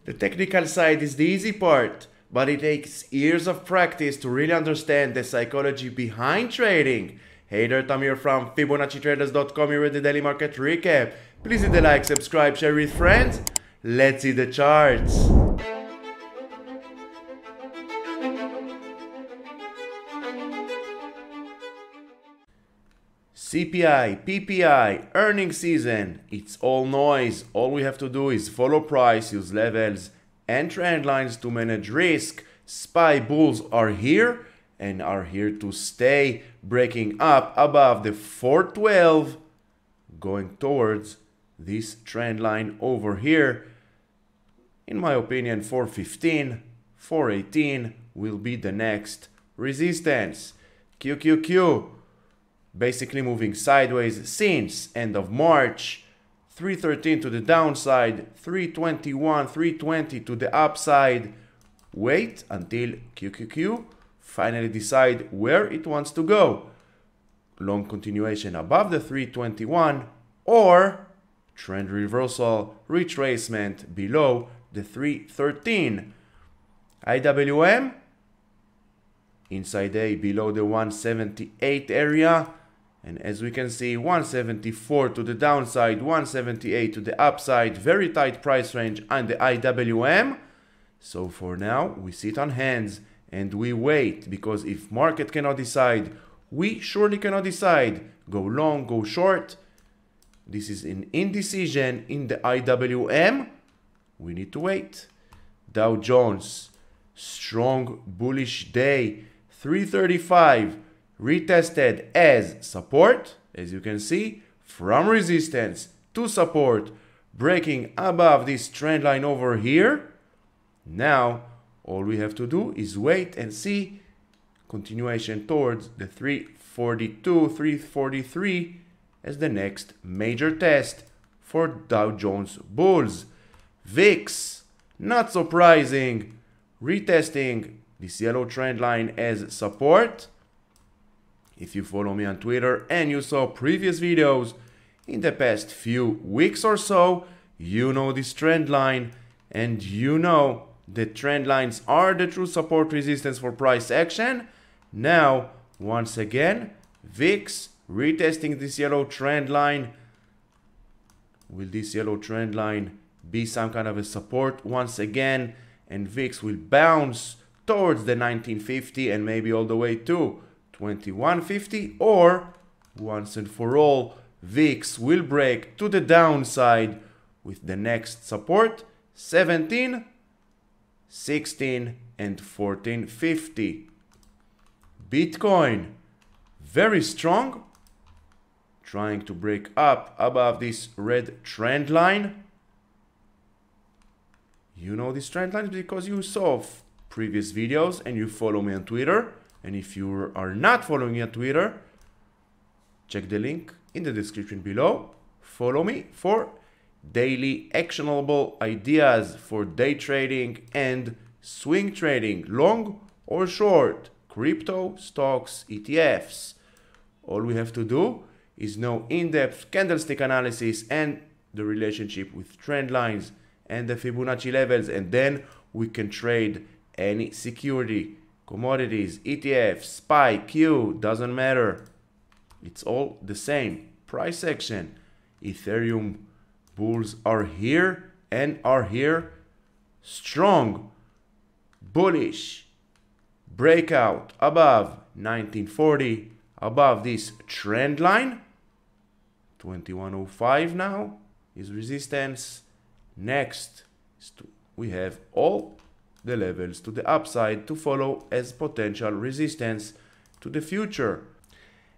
The technical side is the easy part, but it takes years of practice to really understand the psychology behind trading. Hey there, Tamir from Fibonacci-Traders.com here with the daily market recap. Please hit the like, subscribe, share with friends. Let's see the charts. CPI, PPI, earnings season, it's all noise. All we have to do is follow price, use levels and trend lines to manage risk. SPY bulls are here and are here to stay, breaking up above the 412, going towards this trend line over here. In my opinion, 415, 418 will be the next resistance. QQQ. Basically moving sideways since end of March. 313 to the downside, 321, 320 to the upside. Wait until QQQ finally decide where it wants to go. Long continuation above the 321 or trend reversal, retracement below the 313. IWM inside A below the 178 area. And as we can see, 174 to the downside, 178 to the upside, very tight price range on the IWM. So for now, we sit on hands and we wait, because if market cannot decide, we surely cannot decide. Go long, go short. This is an indecision in the IWM. We need to wait. Dow Jones, strong bullish day, 335. Retested as support, as you can see, from resistance to support, breaking above this trend line over here. Now, all we have to do is wait and see continuation towards the 342, 343 as the next major test for Dow Jones bulls. VIX, not surprising, retesting this yellow trend line as support. If you follow me on Twitter and you saw previous videos in the past few weeks or so, you know this trend line and you know the trend lines are the true support resistance for price action. Now, once again, VIX retesting this yellow trend line. Will this yellow trend line be some kind of a support once again? And VIX will bounce towards the 1950 and maybe all the way to 2150, or once and for all, VIX will break to the downside with the next support 17, 16 and 1450. Bitcoin, very strong, trying to break up above this red trend line. You know this trend line because you saw previous videos and you follow me on Twitter. And if you are not following me on Twitter, check the link in the description below. Follow me for daily actionable ideas for day trading and swing trading, long or short, crypto, stocks, ETFs. All we have to do is know in-depth candlestick analysis and the relationship with trend lines and the Fibonacci levels, and then we can trade any security. Commodities, ETFs, SPY, Q, doesn't matter. It's all the same. Price action. Ethereum bulls are here and are here strong. Bullish. Breakout above 1940, above this trend line. 2105 now is resistance. Next, we have all the levels to the upside to follow as potential resistance to the future.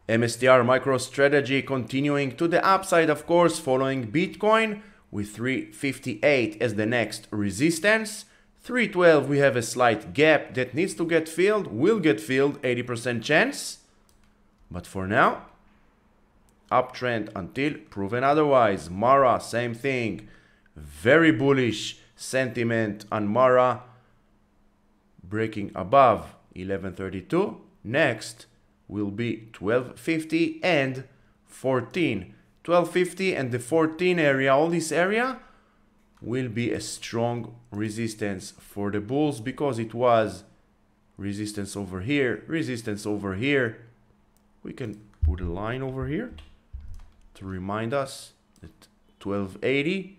MSTR MicroStrategy continuing to the upside, of course, following Bitcoin with 358 as the next resistance. 312 we have a slight gap that needs to get filled, will get filled, 80% chance. But for now, uptrend until proven otherwise. Mara, same thing. Very bullish sentiment on Mara, breaking above 1132. Next will be 1250 and 14. 1250 and the 14 area, all this area will be a strong resistance for the bulls, because it was resistance over here, resistance over here. We can put a line over here to remind us that 1280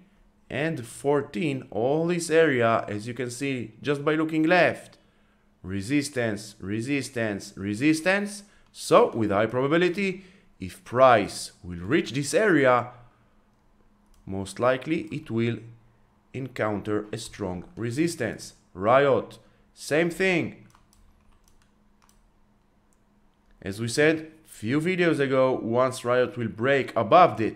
and 14, all this area, as you can see just by looking left, resistance, resistance, resistance. So with high probability, if price will reach this area, most likely it will encounter a strong resistance. Riot, same thing. As we said few videos ago, once Riot will break above the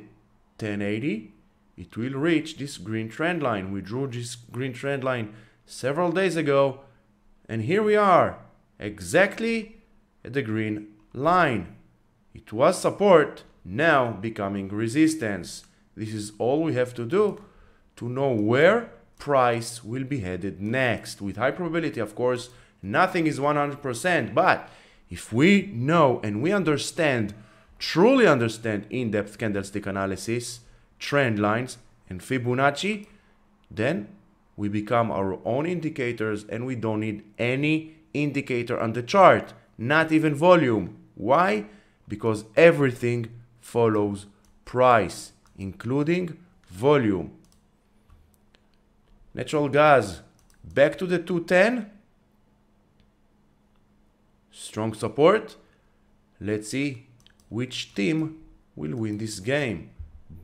1080, it will reach this green trend line. We drew this green trend line several days ago, and here we are, exactly at the green line. It was support, now becoming resistance. This is all we have to do to know where price will be headed next. With high probability, of course, nothing is 100%, but if we know and we understand, truly understand in-depth candlestick analysis, trend lines, and Fibonacci, then we become our own indicators and we don't need any indicator on the chart, not even volume. Why? Because everything follows price, including volume. Natural gas, back to the 210. Strong support. Let's see which team will win this game.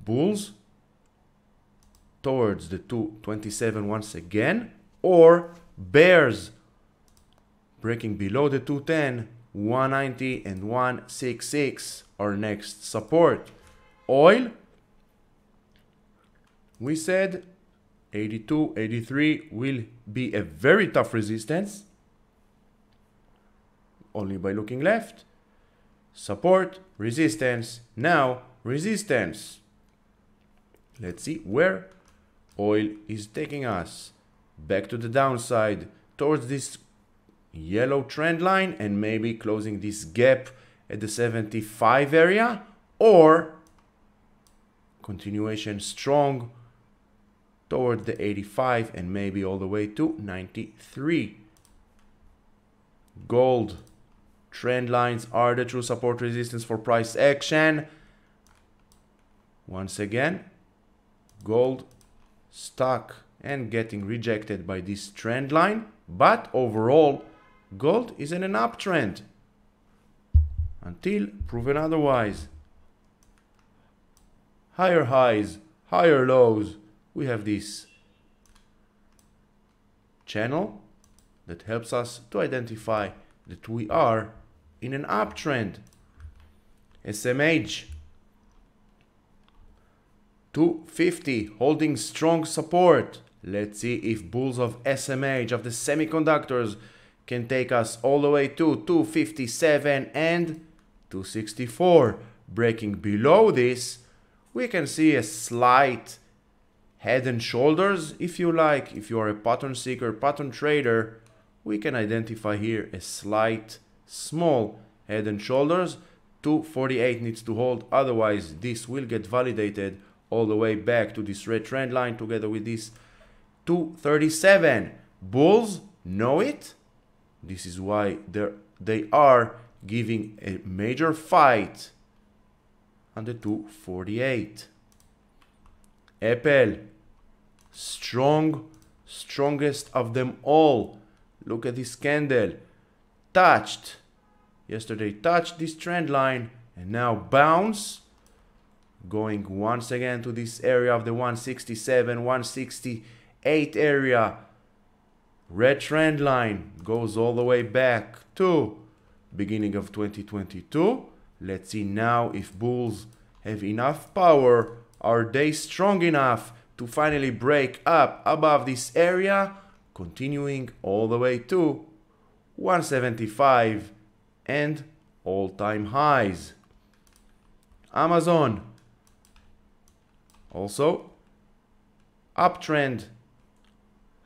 Bulls towards the 227 once again, or bears breaking below the 210, 190 and 166 are next support. Oil, we said 82, 83 will be a very tough resistance. Only by looking left. Support, resistance, now resistance. Let's see where oil is taking us. Back to the downside, towards this yellow trend line, and maybe closing this gap at the 75 area, or continuation strong toward the 85 and maybe all the way to 93. Gold. Trend lines are the true support resistance for price action. Once again, gold stuck and getting rejected by this trend line, but overall gold is in an uptrend until proven otherwise. Higher highs, higher lows. We have this channel that helps us to identify that we are in an uptrend. SMH 250 holding strong support. Let's see if bulls of SMH, of the semiconductors, can take us all the way to 257 and 264. Breaking below this, we can see a slight head and shoulders, if you like. If you are a pattern seeker, pattern trader, we can identify here a slight small head and shoulders. 248 needs to hold, otherwise this will get validated all the way back to this red trend line together with this 237. Bulls know it. This is why they are giving a major fight on the 248. AAPL, strongest of them all. Look at this candle. Yesterday touched this trend line and now bounce, going once again to this area of the 167, 168 area. Red trend line goes all the way back to beginning of 2022. Let's see now if bulls have enough power. Are they strong enough to finally break up above this area, continuing all the way to 175 and all-time highs. Amazon also uptrend,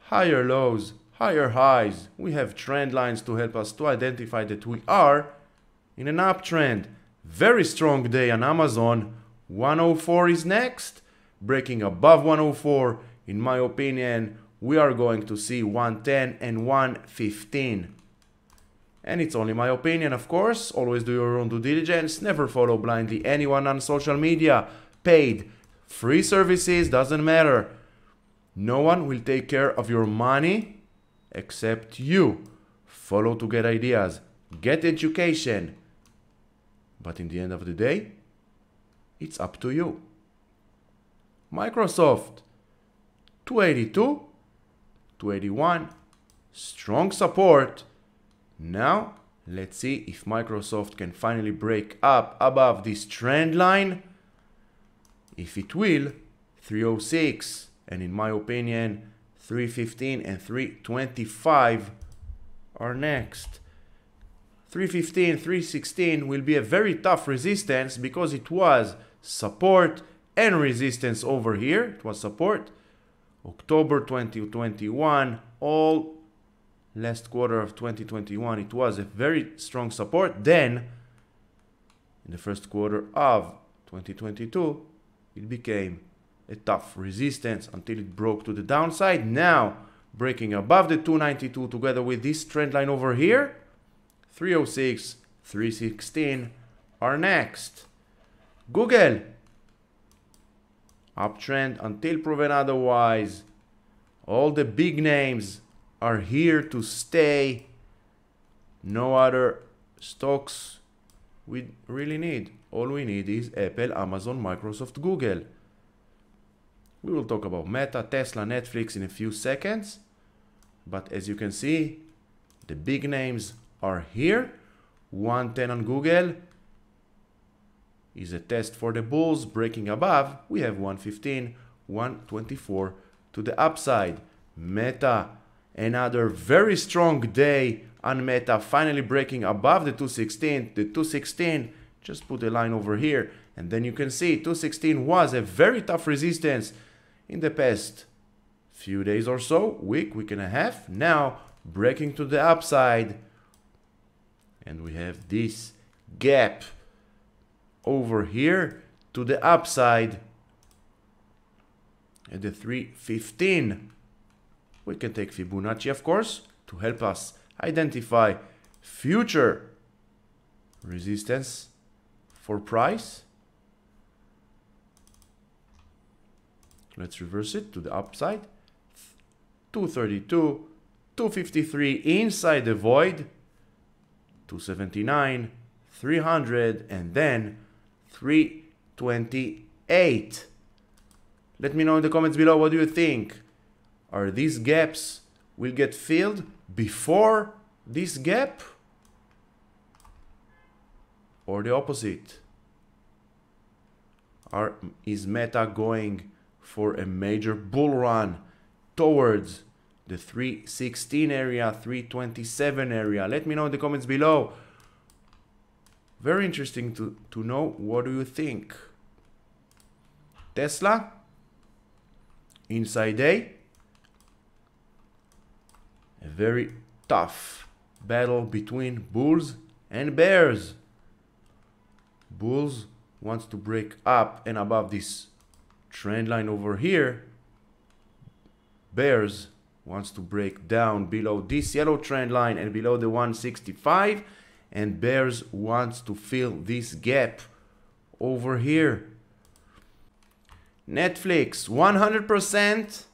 higher lows, higher highs. We have trend lines to help us to identify that we are in an uptrend. Very strong day on Amazon. 104 is next, breaking above 104 in my opinion, we are going to see 110 and 115. And it's only my opinion, of course. Always do your own due diligence. Never follow blindly anyone on social media. Paid, free services, doesn't matter. No one will take care of your money except you. Follow to get ideas. Get education. But in the end of the day, it's up to you. Microsoft, 282, 281, strong support. Now, let's see if Microsoft can finally break up above this trend line. If it will, 306, and in my opinion, 315 and 325 are next. 315, 316 will be a very tough resistance because it was support and resistance over here. It was support. October 2021, all last quarter of 2021, it was a very strong support. Then, in the first quarter of 2022, it became a tough resistance until it broke to the downside. Now, breaking above the 292 together with this trend line over here, 306, 316 are next. Google, uptrend until proven otherwise. All the big names are here to stay. No other stocks we really need. All we need is Apple, Amazon, Microsoft, Google. We will talk about Meta, Tesla, Netflix in a few seconds. But as you can see, the big names are here. 110 on Google is a test for the bulls. Breaking above, we have 115, 124 to the upside. Meta, another very strong day on Meta, finally breaking above the 216. The 216, just put a line over here, and then you can see 216 was a very tough resistance in the past few days or so, week and a half. Now breaking to the upside, and we have this gap over here to the upside at the 315. We can take Fibonacci, of course, to help us identify future resistance for price. Let's reverse it to the upside. 232, 253 inside the void, 279, 300, and then 328. Let me know in the comments below, what do you think? Are these gaps will get filled before this gap? Or the opposite? Is Meta going for a major bull run towards the 316 area, 327 area? Let me know in the comments below. Very interesting to know, what do you think? Tesla, inside day, a very tough battle between bulls and bears. Bulls wants to break up and above this trend line over here. Bears wants to break down below this yellow trend line and below the 165, and bears wants to fill this gap over here. Netflix, 100%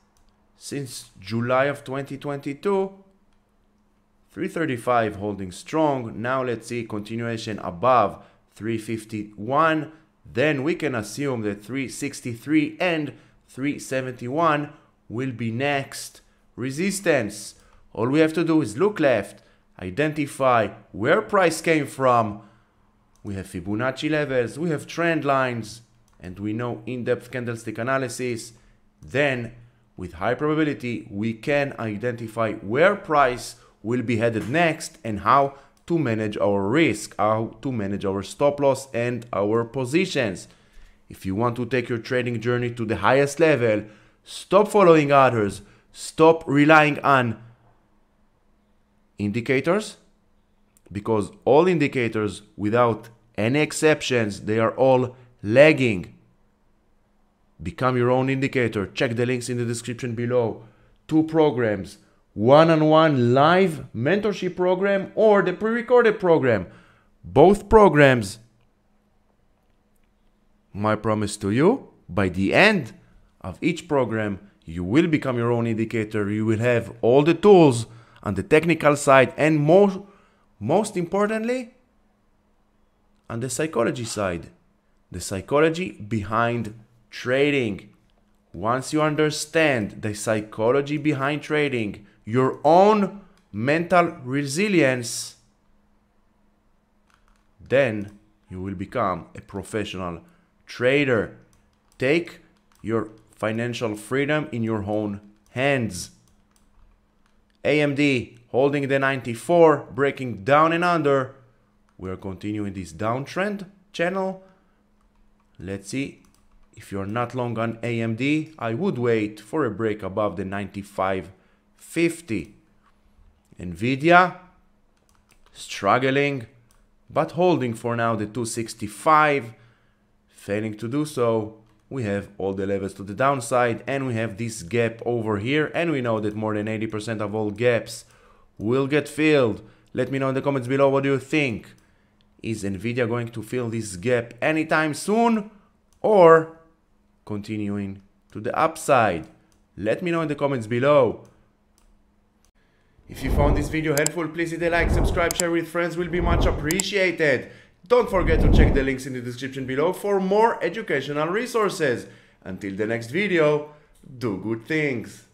since July of 2022. 335 holding strong. Now let's see continuation above 351. Then we can assume that 363 and 371 will be next resistance. All we have to do is look left, identify where price came from. We have Fibonacci levels, we have trend lines, and we know in-depth candlestick analysis. Then with high probability we can identify where price will be headed next and how to manage our risk, how to manage our stop loss and our positions. If you want to take your trading journey to the highest level, stop following others, stop relying on indicators, because all indicators, without any exceptions, they are all lagging. become your own indicator. Check the links in the description below. 2 programs, one-on-one live mentorship program or the pre-recorded program. Both programs, my promise to you, by the end of each program, you will become your own indicator. You will have all the tools on the technical side and most importantly, on the psychology side. The psychology behind trading. Once you understand the psychology behind trading, your own mental resilience, then you will become a professional trader. Take your financial freedom in your own hands. AMD holding the 94, breaking down and under. We're continuing this downtrend channel. Let's see. If you're not long on AMD, I would wait for a break above the 95.50. NVDA struggling, but holding for now the 265. Failing to do so, we have all the levels to the downside and we have this gap over here, and we know that more than 80% of all gaps will get filled. Let me know in the comments below, what do you think? Is NVIDIA going to fill this gap anytime soon or continuing to the upside? Let me know in the comments below. If you found this video helpful, please hit a like, subscribe, share with friends, will be much appreciated. Don't forget to check the links in the description below for more educational resources. Until the next video, do good things.